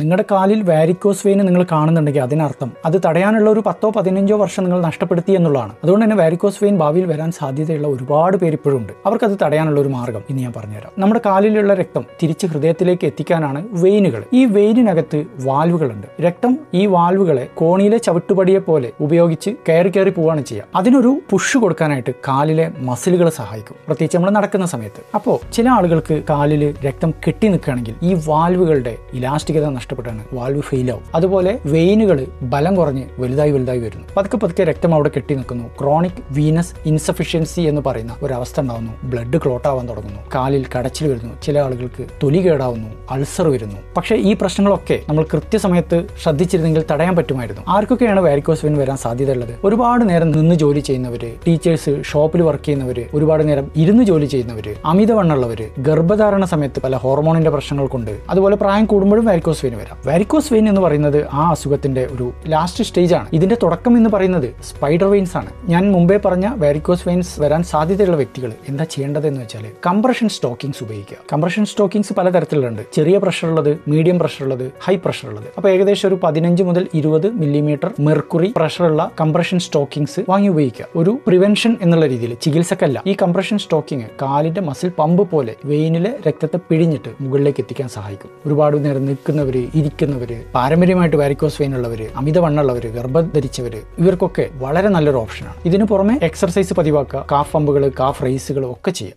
നിങ്ങളുടെ കാലിൽ വാരിക്കോസ് വെയിൻ നിങ്ങൾ കാണുന്നുണ്ടെങ്കിൽ അതിനർത്ഥം അത് തടയാനുള്ള ഒരു 10-15 വർഷം നിങ്ങൾ നഷ്ടപ്പെടുത്തി എന്നുള്ളതാണ്. അതുകൊണ്ട് തന്നെ വാരിക്കോസ് വെയിൻ ഭാവിയിൽ വരാൻ സാധ്യതയുള്ള ഒരുപാട് പേര് ഇപ്പോഴും ഉണ്ട്. അവർക്കത് തടയാനുള്ള ഒരു മാർഗ്ഗം ഇനി ഞാൻ പറഞ്ഞുതരാം. നമ്മുടെ കാലിലുള്ള രക്തം തിരിച്ച് ഹൃദയത്തിലേക്ക് എത്തിക്കാനാണ് വെയിനുകൾ. ഈ വെയിനിനകത്ത് വാൽവുകളുണ്ട്. രക്തം ഈ വാൽവുകളെ കോണിയിലെ ചവിട്ടുപടിയെ പോലെ ഉപയോഗിച്ച് കയറി പോവുകയാണ് ചെയ്യുക. അതിനൊരു പുഷ് കൊടുക്കാനായിട്ട് കാലിലെ മസിലുകൾ സഹായിക്കും, പ്രത്യേകിച്ച് നമ്മൾ നടക്കുന്ന സമയത്ത്. അപ്പോൾ ചില ആളുകൾക്ക് കാലിൽ രക്തം കെട്ടി നിൽക്കുകയാണെങ്കിൽ ഈ വാൽവുകളുടെ ഇലാസ്റ്റികത നഷ്ടപ്പെട്ടാണ് വാൽവ് ഫെയിൽ ആവും. അതുപോലെ വെയിനുകൾ ബലം കുറഞ്ഞ് വലുതായി വരുന്നു. പതുക്കെ രക്തം അവിടെ കെട്ടി നിൽക്കുന്നു. ക്രോണിക് വീനസ് ഇൻസഫിഷ്യൻസി എന്ന് പറയുന്ന ഒരവസ്ഥ ഉണ്ടാവുന്നു. ബ്ലഡ് ക്ലോട്ട് ആവാൻ തുടങ്ങുന്നു. കാലിൽ കടച്ചിൽ വരുന്നു. ചില ആളുകൾക്ക് തൊലി കേടാവുന്നു, അൾസർ വരുന്നു. പക്ഷേ ഈ പ്രശ്നങ്ങളൊക്കെ നമ്മൾ കൃത്യസമയത്ത് ശ്രദ്ധിച്ചിരുന്നെങ്കിൽ തടയാൻ പറ്റുമായിരുന്നു. ആർക്കൊക്കെയാണ് വാരിക്കോസ് വെയിൻ വരാൻ സാധ്യതയുള്ളത്? ഒരുപാട് നേരം നിന്ന് ജോലി ചെയ്യുന്നവര്, ടീച്ചേഴ്സ്, ഷോപ്പിൽ വർക്ക് ചെയ്യുന്നവര്, ഒരുപാട് നേരം ഇരുന്ന് ജോലി ചെയ്യുന്നവര്, അമിതവണ്ണമുള്ളവര്, ഗർഭധാരണ സമയത്ത് പല ഹോർമോണിന്റെ പ്രശ്നങ്ങൾ കൊണ്ട്, അതുപോലെ പ്രായം കൂടുമ്പോഴും വാരിക്കോസ് വെയിൻ വരാം. വാരിക്കോസ് വെയിൻ എന്ന് പറയുന്നത് ആ അസുഖത്തിന്റെ ഒരു ലാസ്റ്റ് സ്റ്റേജ് ആണ്. ഇതിന്റെ തുടക്കം എന്ന് പറയുന്നത് സ്പൈഡർ വെയിൻസ് ആണ്. ഞാൻ മുമ്പേ പറഞ്ഞ വാരിക്കോസ് വെയിൻസ് വരാൻ സാധ്യതയുള്ള വ്യക്തികൾ എന്താ ചെയ്യേണ്ടതെന്ന് വെച്ചാൽ കംപ്രഷൻ സ്റ്റോക്കിങ്സ് ഉപയോഗിക്കുക. കംപ്രഷൻ സ്റ്റോക്കിങ്സ് പലതരത്തിലുണ്ട്. ചെറിയ പ്രഷർ ഉള്ളത്, മീഡിയം പ്രഷർ ഉള്ളത്, ഹൈ പ്രഷർ ഉള്ളത്. അപ്പോൾ ഏകദേശം ഒരു 15 മുതൽ 20 മില്ലിമീറ്റർ മെർക്കുറി പ്രഷറുള്ള കംപ്രഷൻ സ്റ്റോക്കിങ്സ് വാങ്ങി ഉപയോഗിക്കുക. ഒരു പ്രിവെൻഷൻ എന്നുള്ള രീതിയിൽ, ചികിത്സക്കല്ല. ഈ കംപ്രഷൻ സ്റ്റോക്കിങ് കാലിന്റെ മസിൽ പമ്പ് പോലെ വെയിനിലെ രക്തത്തെ പിഴിഞ്ഞിട്ട് മുകളിലേക്ക് എത്തിക്കാൻ സഹായിക്കും. ഒരുപാട് നേരം നിൽക്കുന്നവര്, ഇരിക്കുന്നവര്, പാരമ്പര്യമായിട്ട് വാരിക്കോസ് വെയിൻ ഉള്ളവര്, അമിതവണ്ണമുള്ളവര്, ഗർഭം ധരിച്ചവര്, ഇവർക്കൊക്കെ വളരെ നല്ലൊരു ഓപ്ഷനാണ്. ഇതിനു പുറമെ എക്സർസൈസ് പതിവാക്കുക, കാഫ് പമ്പുകൾ, കാഫ് റേസുകൾ ഒക്കെ ചെയ്യുക.